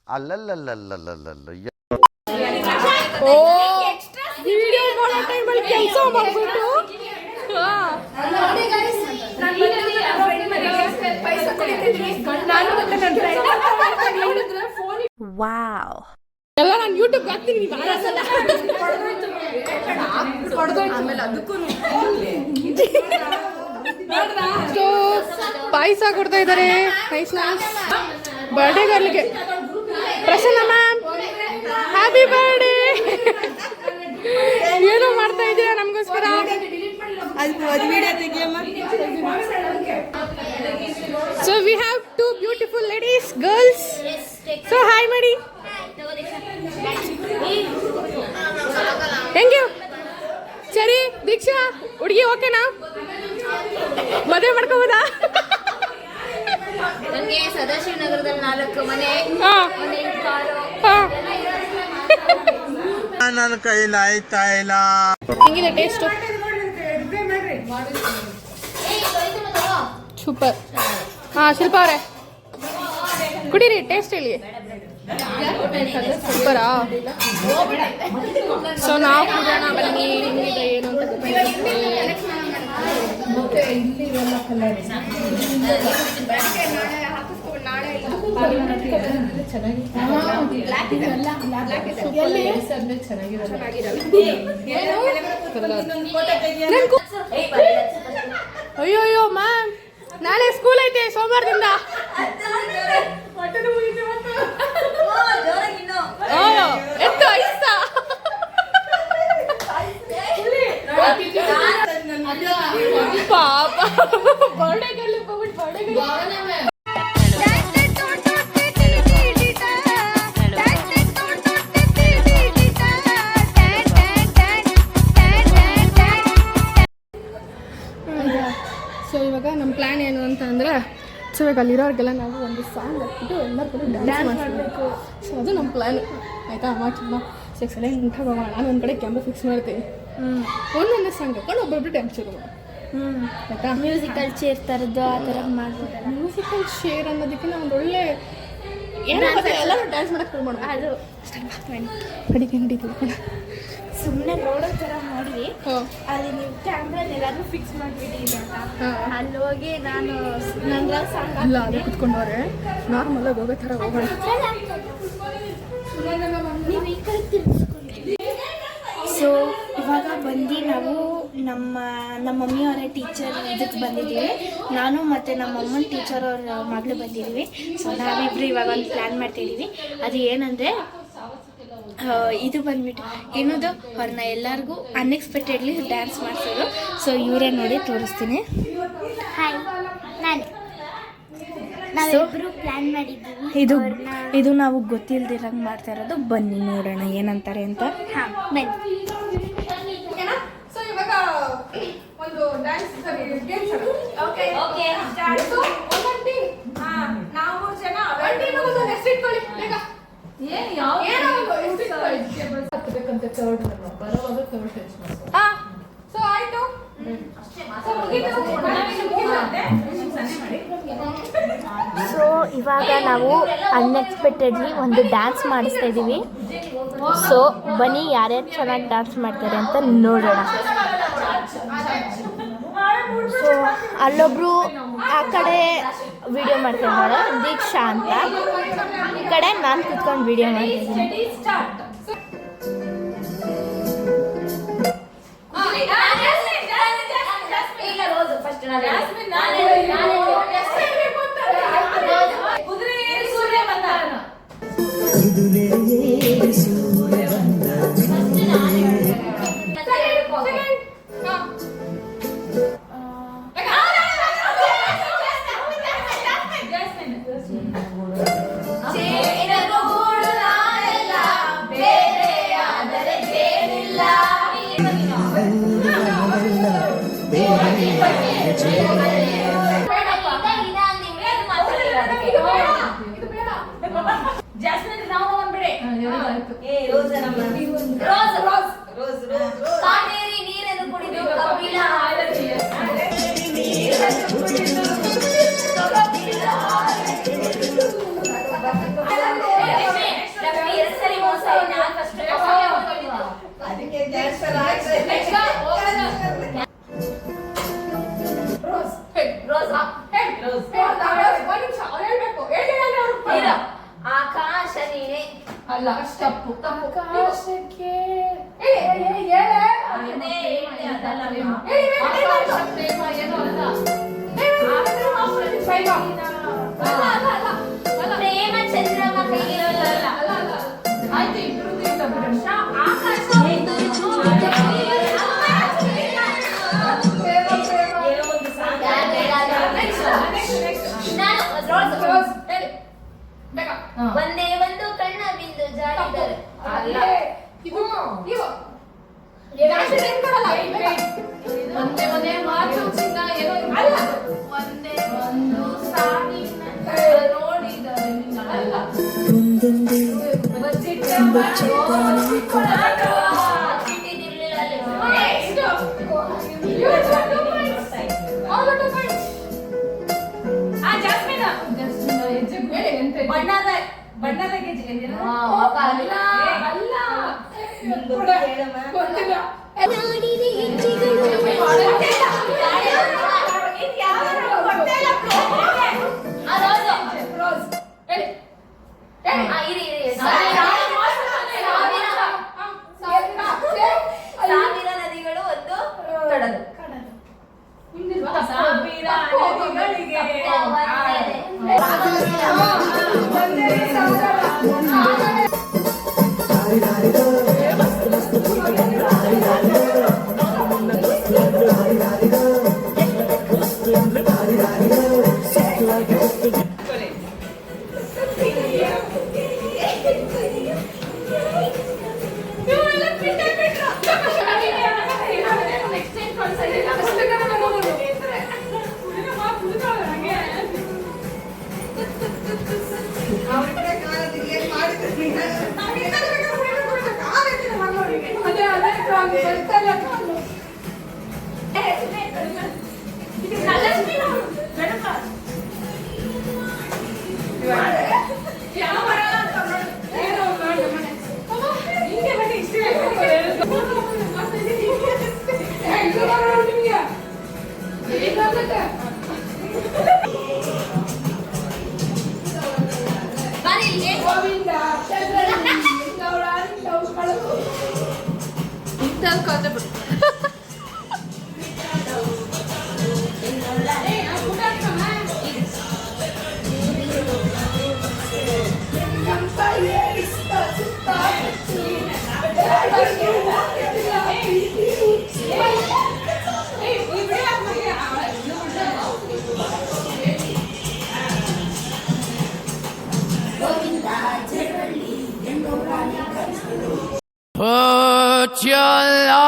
ಅಲ್ಲಲ್ಲಲ್ಲಲ್ಲಲ್ಲಲ್ಲ ಓ video ಮಾಡೋ ಟೈಮಲ್ಲಿ ಕೆಲಸ ಮಾಡ್ಬಿಟ್ಟು ವಾವ್ ಎಲ್ಲ ನಾನು ಯೂಟ್ಯೂಬ್ಗೆ ಹಾಕ್ತೀನಿ ನೀವು ಪಾಯಸ ಕೊಡ್ತಾ ಇದ್ದಾರೆ ನೈಸ್ ನೈಸ್ ಬರ್ಡೇ ಗರ್ಲ್ಗೆ ಪ್ರಸನ್ನ ಮ್ಯಾಮ್ ಹ್ಯಾಪಿ ಬರ್ಡೇ ಏನು ಮಾಡ್ತಾ ಇದ್ದೀರಾ ನಮಗೋಸ್ಕರ so we have two beautiful ladies girls so hi ಮಾಡಿ ಥ್ಯಾಂಕ್ ಯು ಸರಿ ದೀಕ್ಷಾ ಹುಡುಗಿ ಓಕೆನಾ ಮದುವೆ ಮಾಡ್ಕೋಬೋದಾ ನನಗೆ ಸದಾಶಿವನಗರದಲ್ಲಿ 4 ಮನೆ ನನ್ನ ಕೈಲಿ ಆಯ್ತಾ ಇಲ್ಲ ಹೆಂಗಿದೆ ಟೇಸ್ಟು ಸೂಪರ್ ಹಾಂ ಶಿಲ್ಪ ಅವರೇ ಕುಡೀರಿ ಟೇಸ್ಟ್ ಹೇಳಿ ಸೂಪರಾ ಸೊ ನಾವು ಕೂಡೋಣ ಬನ್ನಿ ಹೆಂಗಿದೆ ಏನು ಅಂತ ಗೊತ್ತಾಗುತ್ತೆ ಅಯ್ಯೋ ಮ್ಯಾಮ್ ನಾಳೆ ಸ್ಕೂಲ್ ಐತೆ ಸೋಮವಾರದಿಂದ ಎತ್ತು ಐಸ ಪಾಪ ಬರ್ಡೇ ಗರ್ಲ್ ಸೊ ಇವಾಗ ನಮ್ಮ ಪ್ಲ್ಯಾನ್ ಏನು ಅಂತ ಅಂದರೆ ಸೊ ಇವಾಗ ಅಲ್ಲಿರೋರಿಗೆಲ್ಲ ನಾವು ಒಂದು ಸಾಂಗ್ ಹಾಕ್ಬಿಟ್ಟು ಎಲ್ಲರೂ ಡ್ಯಾನ್ಸ್ ಮಾಡಬೇಕು ಸೊ ಅದು ನಮ್ಮ ಪ್ಲ್ಯಾನ್ ಆಯಿತಾ ಮಾಡ್ತಿದ್ದ ಸೆಕ್ಸಲ್ಲೇ ಹೋಗೋಣ ನಾನು ಒಂದು ಕಡೆ ಕ್ಯಾಮ್ರಾ ಫಿಕ್ಸ್ ಮಾಡ್ತೀನಿ ಒಂದೊಂದೇ ಸಾಂಗ್ ಹಾಕೊಂಡು ಒಬ್ಬೊಬ್ಬರು ಡ್ಯಾನ್ಸ್ ಶುರು ಮಾಡೋಣ ಆಯಿತಾ ಮ್ಯೂಸಿಕಲ್ ಚೇರ್ ಥರದ್ದು ಆ ಥರ ಮಾಡ್ಬೋದು ಮ್ಯೂಸಿಕಲ್ ಶೇರ್ ಅನ್ನೋದಕ್ಕಿಂತ ಒಂದು ಒಳ್ಳೆ ಏನಾಗುತ್ತೆ ಎಲ್ಲರೂ ಡ್ಯಾನ್ಸ್ ಮಾಡೋಕ್ಕೆ ಶುರು ಮಾಡ್ಬೋದು ಅದು ನಡೀತೀವಿ ಸುಮ್ಮನೆ ನೋಡೋ ಥರ ಮಾಡಿ ಅಲ್ಲಿ ನೀವು ಕ್ಯಾಮ್ರಾನೆಲ್ಲಾದ್ರೂ ಫಿಕ್ಸ್ ಮಾಡಿಬಿಟ್ಟಿದೆ ಅಂತ ಅಲ್ಲಿ ಹೋಗಿ ನಾನು ನನ್ನ ಸಾಂಗ್ ಇಲ್ಲ ಅದೇ ಕುತ್ಕೊಂಡವ್ರೆ ನಾರ್ಮಲಾಗಿ ಹೋಗೋ ಥರ ಹೋಗೋಣ ನೀವು ಈ ಕಡೆ ತಿರ್ಗಿಸ್ಕೊಂಡು. ಸೊ ಇವಾಗ ಬಂದು ನಾವು ನಮ್ಮ ಮಮ್ಮಿಯವರ ಟೀಚರ್ ಇದಕ್ಕೆ ಬಂದಿದ್ದೀವಿ. ನಾನು ಮತ್ತು ನಮ್ಮ ಅಮ್ಮನ ಟೀಚರ್ ಅವ್ರ ಮಗಳು ಬಂದಿದ್ದೀವಿ. ಸೊ ನಾವಿಬ್ಬರು ಇವಾಗ ಒಂದು ಪ್ಲ್ಯಾನ್ ಮಾಡ್ತಾಯಿದ್ದೀವಿ. ಅದು ಏನಂದರೆ ಇದು ಬಂದ್ಬಿಟ್ಟು ಏನದು ಅವ್ರನ್ನ ಎಲ್ಲರಿಗೂ ಅನ್ಎಕ್ಸ್ಪೆಕ್ಟೆಡ್ಲಿ ಡ್ಯಾನ್ಸ್ ಮಾಡಿಸೋದು. ಸೊ ಇವರೇ ನೋಡಿ ತೋರಿಸ್ತೀನಿ. ಹಾಯ್ ನಾನು ನಾವಿಬ್ರು ಪ್ಲಾನ್ ಮಾಡಿದ್ದೀವಿ. ಇದು ನಾವು ಗೊತ್ತಿಲ್ದಿರಂಗೆ ಮಾಡ್ತಾ ಇರೋದು. ಬನ್ನಿ ನೋಡೋಣ ಏನಂತಾರೆ ಅಂತ. ಹಾಂ ಬನ್ನಿ. ಸೊ ಇವಾಗ ಒಂದು ಡ್ಯಾನ್ಸ್ ಓಕೆ ಓಕೆ ನಾವು ಜನ ನೆಕ್ಸ್ಟ್ ಇಟ್ಕೊಳ್ಳಿ ಬೇಗ. ಸೊ ಆಯ್ತು ಸೊ ಇವಾಗ ನಾವು ಅನ್ಎಕ್ಸ್ಪೆಕ್ಟೆಡ್ಲಿ ಒಂದು ಡ್ಯಾನ್ಸ್ ಮಾಡಿಸ್ತಾ ಇದ್ದೀವಿ. ಸೊ ಬನ್ನಿ ಯಾರ್ಯಾರು ಚೆನ್ನಾಗಿ ಡ್ಯಾನ್ಸ್ ಮಾಡ್ತಾರೆ ಅಂತ ನೋಡೋಣ. ಸೊ ಅಲ್ಲೊಬ್ರು ಆ ಕಡೆ ವಿಡಿಯೋ ಮಾಡ್ತಿದ್ದಾರೆ ದೀಕ್ಷಾ ಅಂತ, ಈ ಕಡೆ ನಾನು ಕುತ್ಕೊಂಡು ವಿಡಿಯೋ ಮಾಡ್ತಿದ್ದೀನಿ. ಅಲ್ಲ ತಪ್ಪು ತಪ್ಪು ಆಕಾಶಕ್ಕೆ ಪ್ರೇಮ ಚಂದ್ರಮ ಕೈಗಿರೋಲ್ಲ. ಆಯ್ತು ಇಬ್ರದ್ದು ಇಲ್ಲ ಬಿಡೋಣ. ಆಕಾಶ ಒಂದೇ ಒಂದು ಕಣ್ಣ ಬಿಂದು ಜಾರಿದರೆ ಅಲ್ಲ ಇದು ನೀವು ಒಂದೇ ಒಂದೇ ಮಾತು ಚಿನ್ನ ಏನೋ ಅಲ್ಲ ಒಂದೇ ಒಂದು ಸಾವಿನ ನೋಡಿದರೆ ನಿನ್ನ ಅಲ್ಲ ಬಣ್ಣದ ಗೆಜ್ಜೆ ಅಲ್ಲ ಅಲ್ಲ ಗೊತ್ತಿಲ್ಲ ನೋಡಿದೆ ಹೆಜ್ಜೆಗಳು ಸಾವಿರ ನದಿಗಳು ಒಂದು ಕಡಲು. ಸಾವಿರ ನದಿಗಳಿಗೆ Put your